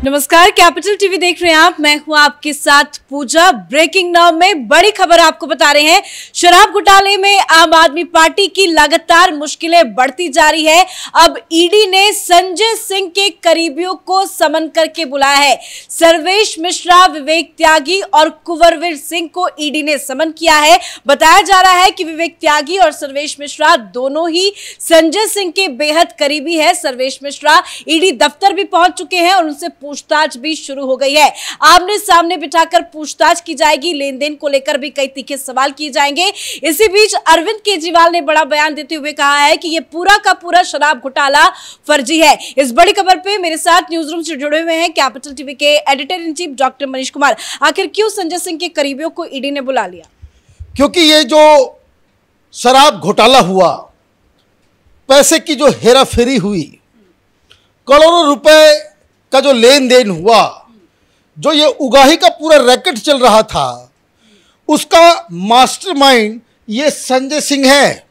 नमस्कार, capital TV देख रहे हैं आप। मैं हूं आपके साथ पूजा। ब्रेकिंग नाउ में बड़ी खबर आपको बता रहे हैं। शराब घोटाले में आम आदमी पार्टी की लगातार मुश्किलें बढ़ती जा रही है। अब ईडी ने संजय सिंह के करीबियों को समन करके बुलाया है। सर्वेश मिश्रा, विवेक त्यागी और कुंवरवीर सिंह को ईडी ने समन किया है। बताया जा रहा है कि विवेक त्यागी और सर्वेश मिश्रा दोनों ही संजय सिंह के बेहद करीबी है। सर्वेश मिश्रा ईडी दफ्तर भी पहुंच चुके हैं और उनसे पूछताछ भी शुरू हो गई है। आमने सामने बिठाकर पूछताछ की जाएगी। लेन देन को लेकर भी कई तीखे सवाल किए जाएंगे। इसी बीच अरविंद केजरीवाल ने बड़ा बयान देते हुए कहा है कि यह पूरा का पूरा शराब घोटाला फर्जी है। इस बड़ी खबर पे मेरे साथ न्यूज रूम से जुड़े हुए हैं कैपिटल टीवी के editor in chief doctor Manish Kumar. आखिर क्यों संजय सिंह के करीबियों को ईडी ने बुला लिया? क्योंकि ये जो शराब घोटाला हुआ, पैसे की जो हेराफेरी हुई, करोड़ों रुपए का जो लेन देन हुआ, जो ये उगाही का पूरा रैकेट चल रहा था, उसका मास्टरमाइंड ये संजय सिंह है।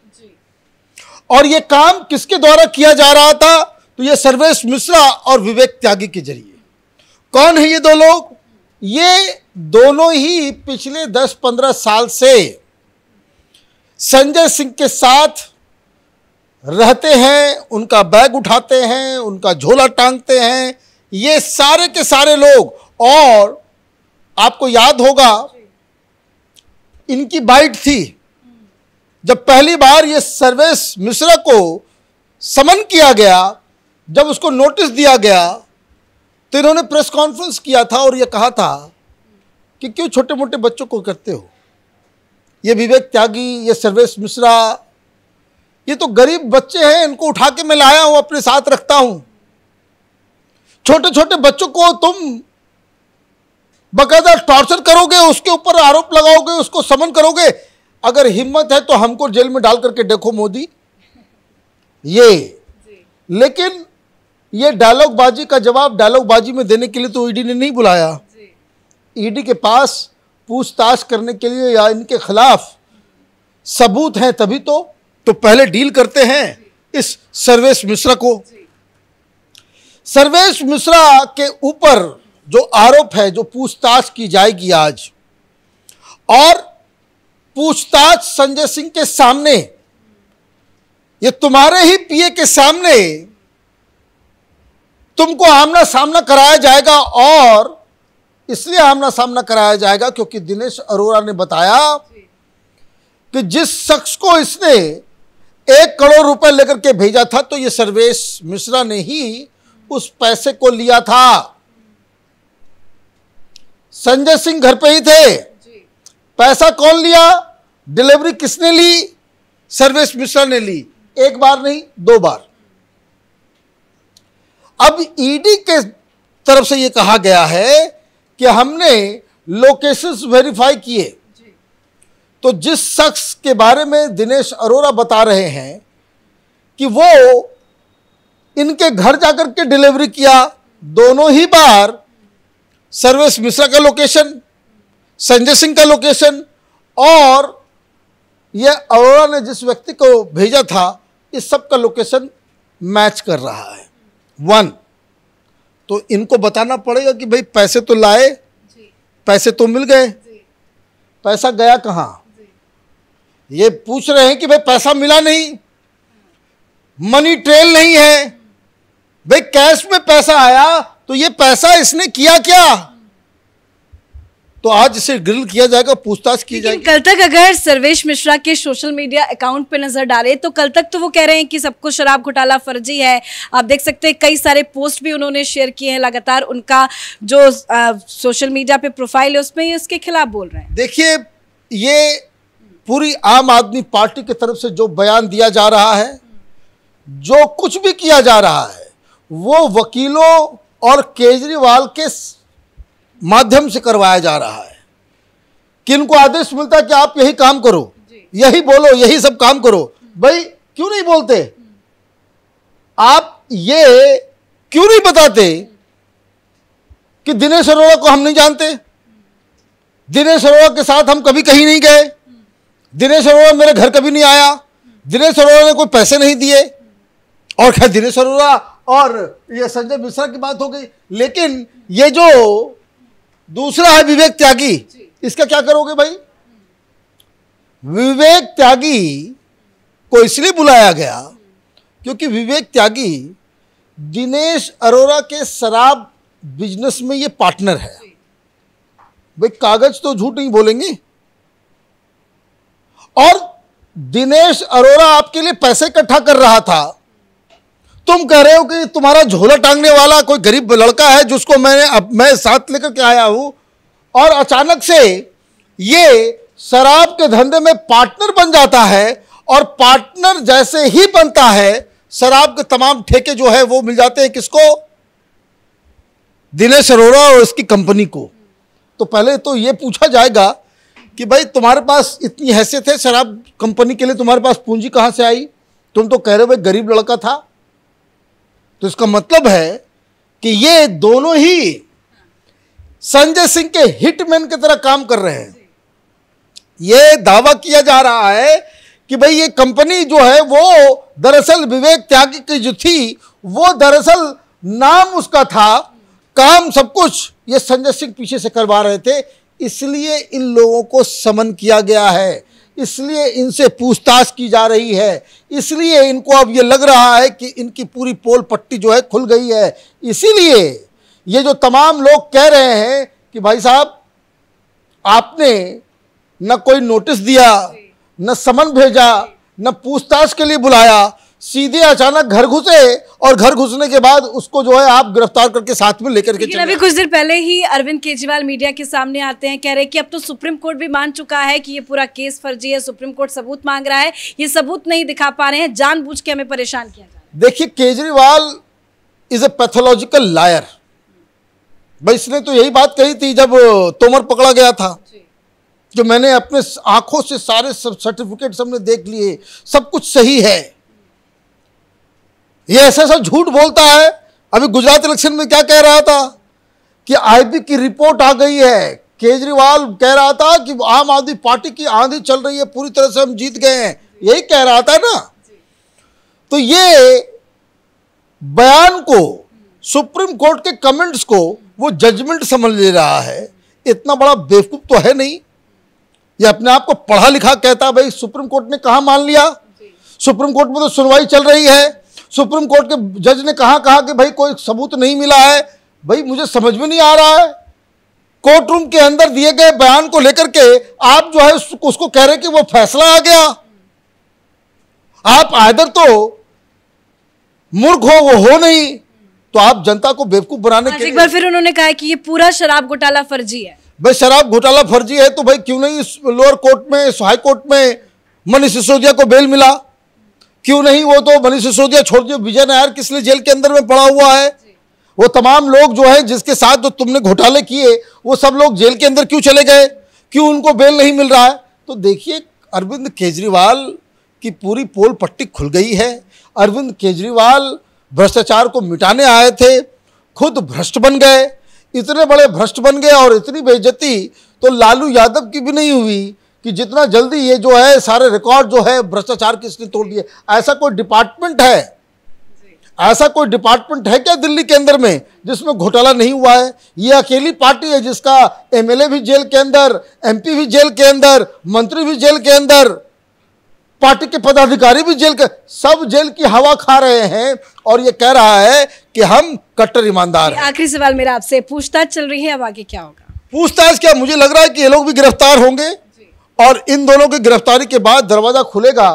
और ये काम किसके द्वारा किया जा रहा था? तो ये सर्वेश मिश्रा और विवेक त्यागी के जरिए। कौन है ये दो लोग? ये दोनों ही पिछले 10-15 साल से संजय सिंह के साथ रहते हैं, उनका बैग उठाते हैं, उनका झोला टांगते हैं, ये सारे के सारे लोग। और आपको याद होगा, इनकी बाइट थी जब पहली बार ये सर्वेश मिश्रा को समन किया गया, जब उसको नोटिस दिया गया, तो इन्होंने प्रेस कॉन्फ्रेंस किया था और ये कहा था कि क्यों छोटे मोटे बच्चों को करते हो? ये विवेक त्यागी, ये सर्वेश मिश्रा, ये तो गरीब बच्चे हैं, इनको उठा के मैं लाया हूं, अपने साथ रखता हूं। छोटे छोटे बच्चों को तुम बकायदा टॉर्चर करोगे, उसके ऊपर आरोप लगाओगे, उसको समन करोगे। अगर हिम्मत है तो हमको जेल में डाल करके देखो मोदी। ये लेकिन ये डायलॉग बाजी का जवाब डायलॉग बाजी में देने के लिए तो ईडी ने नहीं बुलाया। ईडी के पास पूछताछ करने के लिए या इनके खिलाफ सबूत हैं तभी तो पहले डील करते हैं इस सर्वेश मिश्रा को। सर्वेश मिश्रा के ऊपर जो आरोप है, जो पूछताछ की जाएगी आज, और पूछताछ संजय सिंह के सामने, ये तुम्हारे ही पीए के सामने तुमको आमना सामना कराया जाएगा। और इसलिए आमना सामना कराया जाएगा क्योंकि दिनेश अरोड़ा ने बताया कि जिस शख्स को इसने 1 करोड़ रुपए लेकर के भेजा था, तो ये सर्वेश मिश्रा ने ही उस पैसे को लिया था। संजय सिंह घर पे ही थे। पैसा कौन लिया? डिलीवरी किसने ली? सर्वेश मिश्रा ने ली। 1 बार नहीं, 2 बार। अब ईडी के तरफ से यह कहा गया है कि हमने लोकेशंस वेरीफाई किए, तो जिस शख्स के बारे में दिनेश अरोड़ा बता रहे हैं कि वो इनके घर जाकर के डिलीवरी किया, दोनों ही बार सर्वेश मिश्रा का लोकेशन, संजय सिंह का लोकेशन और ये अरोड़ा ने जिस व्यक्ति को भेजा था, इस सब का लोकेशन मैच कर रहा है। 1 तो इनको बताना पड़ेगा कि भाई पैसे तो लाए, पैसे तो मिल गए, पैसा गया कहाँ? ये पूछ रहे हैं कि भाई पैसा मिला नहीं, मनी ट्रेल नहीं है, भाई कैश में पैसा आया, तो ये पैसा इसने किया क्या? तो आज इसे ग्रिल किया जाएगा, पूछताछ की जाएगी। कल तक अगर सर्वेश मिश्रा के सोशल मीडिया अकाउंट पे नजर डाले तो कल तक तो वो कह रहे हैं कि सबको शराब घोटाला फर्जी है। आप देख सकते हैं कई सारे पोस्ट भी उन्होंने शेयर किए हैं। लगातार उनका जो सोशल मीडिया पे प्रोफाइल है उसमें इसके खिलाफ बोल रहे हैं। देखिए, ये पूरी आम आदमी पार्टी की तरफ से जो बयान दिया जा रहा है, जो कुछ भी किया जा रहा है, वो वकीलों और केजरीवाल के माध्यम से करवाया जा रहा है। कि इनको आदेश मिलता है कि आप यही काम करो, यही बोलो, यही सब काम करो। भाई क्यों नहीं बोलते? आप ये क्यों नहीं बताते कि दिनेश अरोड़ा को हम नहीं जानते, दिनेश अरोड़ा के साथ हम कभी कहीं नहीं गए, दिनेश अरोड़ा मेरे घर कभी नहीं आया, दिनेश अरोड़ा ने कोई पैसे नहीं दिए। और खैर दिनेश अरोड़ा और ये संजय मिश्रा की बात हो गई, लेकिन ये जो दूसरा है विवेक त्यागी, इसका क्या करोगे भाई? विवेक त्यागी को इसलिए बुलाया गया क्योंकि विवेक त्यागी दिनेश अरोरा के शराब बिजनेस में ये पार्टनर है। भाई कागज तो झूठ नहीं बोलेंगे। और दिनेश अरोरा आपके लिए पैसे इकट्ठा कर रहा था, तुम कह रहे हो कि तुम्हारा झोला टांगने वाला कोई गरीब लड़का है जिसको मैं साथ लेकर के आया हूं, और अचानक से ये शराब के धंधे में पार्टनर बन जाता है, और पार्टनर जैसे ही बनता है शराब के तमाम ठेके जो है वो मिल जाते हैं किसको? दिनेश अरोरा और उसकी कंपनी को। तो पहले तो ये पूछा जाएगा कि भाई तुम्हारे पास इतनी हैसियत है शराब कंपनी के लिए, तुम्हारे पास पूंजी कहां से आई? तुम तो कह रहे हो भाई गरीब लड़का था। तो इसका मतलब है कि ये दोनों ही संजय सिंह के हिटमैन की तरह काम कर रहे हैं। ये दावा किया जा रहा है कि भाई ये कंपनी जो है वो दरअसल विवेक त्यागी की जो थी वो दरअसल नाम उसका था, काम सब कुछ ये संजय सिंह पीछे से करवा रहे थे। इसलिए इन लोगों को समन किया गया है, इसलिए इनसे पूछताछ की जा रही है, इसलिए इनको अब ये लग रहा है कि इनकी पूरी पोल पट्टी जो है खुल गई है। इसीलिए ये जो तमाम लोग कह रहे हैं कि भाई साहब आपने न कोई नोटिस दिया, न समन भेजा, न पूछताछ के लिए बुलाया, सीधे अचानक घर घुसे, और घर घुसने के बाद उसको जो है आप गिरफ्तार करके साथ में लेकर के चले। अभी कुछ देर पहले ही अरविंद केजरीवाल मीडिया के सामने आते हैं, कह रहे हैं कि अब तो सुप्रीम कोर्ट भी मान चुका है कि ये पूरा केस फर्जी है, सुप्रीम कोर्ट सबूत मांग रहा है, ये सबूत नहीं दिखा पा रहे हैं, जानबूझ के हमें परेशान किया जा रहा है। देखिए Kejriwal is a pathological liar. भाई इसने तो यही बात कही थी जब तोमर पकड़ा गया था कि मैंने अपने आंखों से सारे सर्टिफिकेट हमने देख लिए, सब कुछ सही है। ये ऐसा झूठ बोलता है। अभी गुजरात इलेक्शन में क्या कह रहा था कि आईबी की रिपोर्ट आ गई है, केजरीवाल कह रहा था कि आम आदमी पार्टी की आंधी चल रही है, पूरी तरह से हम जीत गए हैं, यही कह रहा था ना। तो ये बयान को, सुप्रीम कोर्ट के कमेंट्स को वो जजमेंट समझ ले रहा है। इतना बड़ा बेवकूफ तो है नहीं, ये अपने आप को पढ़ा लिखा कहता है। भाई सुप्रीम कोर्ट ने कहा मान लिया, सुप्रीम कोर्ट में तो सुनवाई चल रही है, सुप्रीम कोर्ट के जज ने कहा कि भाई कोई सबूत नहीं मिला है। भाई मुझे समझ में नहीं आ रहा है, कोर्ट रूम के अंदर दिए गए बयान को लेकर के आप जो है उसको कह रहे कि वो फैसला आ गया। आप आइदर तो मूर्ख हो, वो हो नहीं, तो आप जनता को बेवकूफ बनाने के लिए। एक बार फिर उन्होंने कहा कि ये पूरा शराब घोटाला फर्जी है। भाई शराब घोटाला फर्जी है तो भाई क्यों नहीं लोअर कोर्ट में, हाई कोर्ट में मनीष सिसोदिया को बेल मिला? क्यों नहीं? वो तो मनीष सिसोदिया छोड़ दिए, विजय नायर किस लिए जेल के अंदर में पड़ा हुआ है? वो तमाम लोग जो है जिसके साथ जो तुमने घोटाले किए वो सब लोग जेल के अंदर क्यों चले गए? क्यों उनको बेल नहीं मिल रहा है? तो देखिए अरविंद केजरीवाल की पूरी पोल पट्टी खुल गई है। अरविंद केजरीवाल भ्रष्टाचार को मिटाने आए थे, खुद भ्रष्ट बन गए, इतने बड़े भ्रष्ट बन गए, और इतनी बेइज्जती तो लालू यादव की भी नहीं हुई कि जितना जल्दी ये जो है सारे रिकॉर्ड जो है भ्रष्टाचार की इसने तोड़ दिए। ऐसा कोई डिपार्टमेंट है, ऐसा कोई डिपार्टमेंट है क्या दिल्ली के अंदर में जिसमें घोटाला नहीं हुआ है? ये अकेली पार्टी है जिसका एमएलए भी जेल के अंदर, एमपी भी जेल के अंदर, मंत्री भी जेल के अंदर, पार्टी के पदाधिकारी भी जेल के, सब जेल की हवा खा रहे हैं, और ये कह रहा है कि हम कट्टर ईमानदार हैं। आखिरी सवाल मेरा आपसे, पूछताछ चल रही है, अब आगे क्या होगा? पूछताछ क्या, मुझे लग रहा है कि ये लोग भी गिरफ्तार होंगे, और इन दोनों की गिरफ्तारी के बाद दरवाजा खुलेगा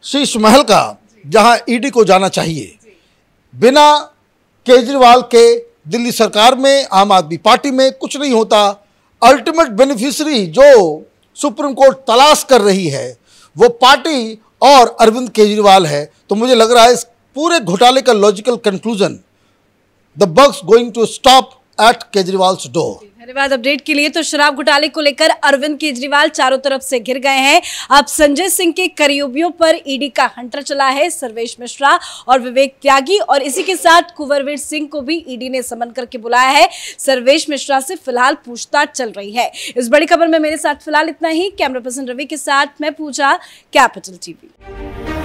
शीश महल का, जहां ईडी को जाना चाहिए। बिना केजरीवाल के दिल्ली सरकार में, आम आदमी पार्टी में कुछ नहीं होता। अल्टीमेट बेनिफिशियरी जो सुप्रीम कोर्ट तलाश कर रही है वो पार्टी और अरविंद केजरीवाल है। तो मुझे लग रहा है इस पूरे घोटाले का logical conclusion, the bugs going to stop at Kejriwal's door. धन्यवाद अपडेट के लिए। तो शराब घोटाले को लेकर अरविंद केजरीवाल चारों तरफ से घिर गए हैं। अब संजय सिंह के करीबियों पर ईडी का हंटर चला है, सर्वेश मिश्रा और विवेक त्यागी, और इसी के साथ कुंवरवीर सिंह को भी ईडी ने समन करके बुलाया है। सर्वेश मिश्रा से फिलहाल पूछताछ चल रही है। इस बड़ी खबर में मेरे साथ फिलहाल इतना ही। कैमरा पर्सन रवि के साथ मैं पूजा, कैपिटल टीवी।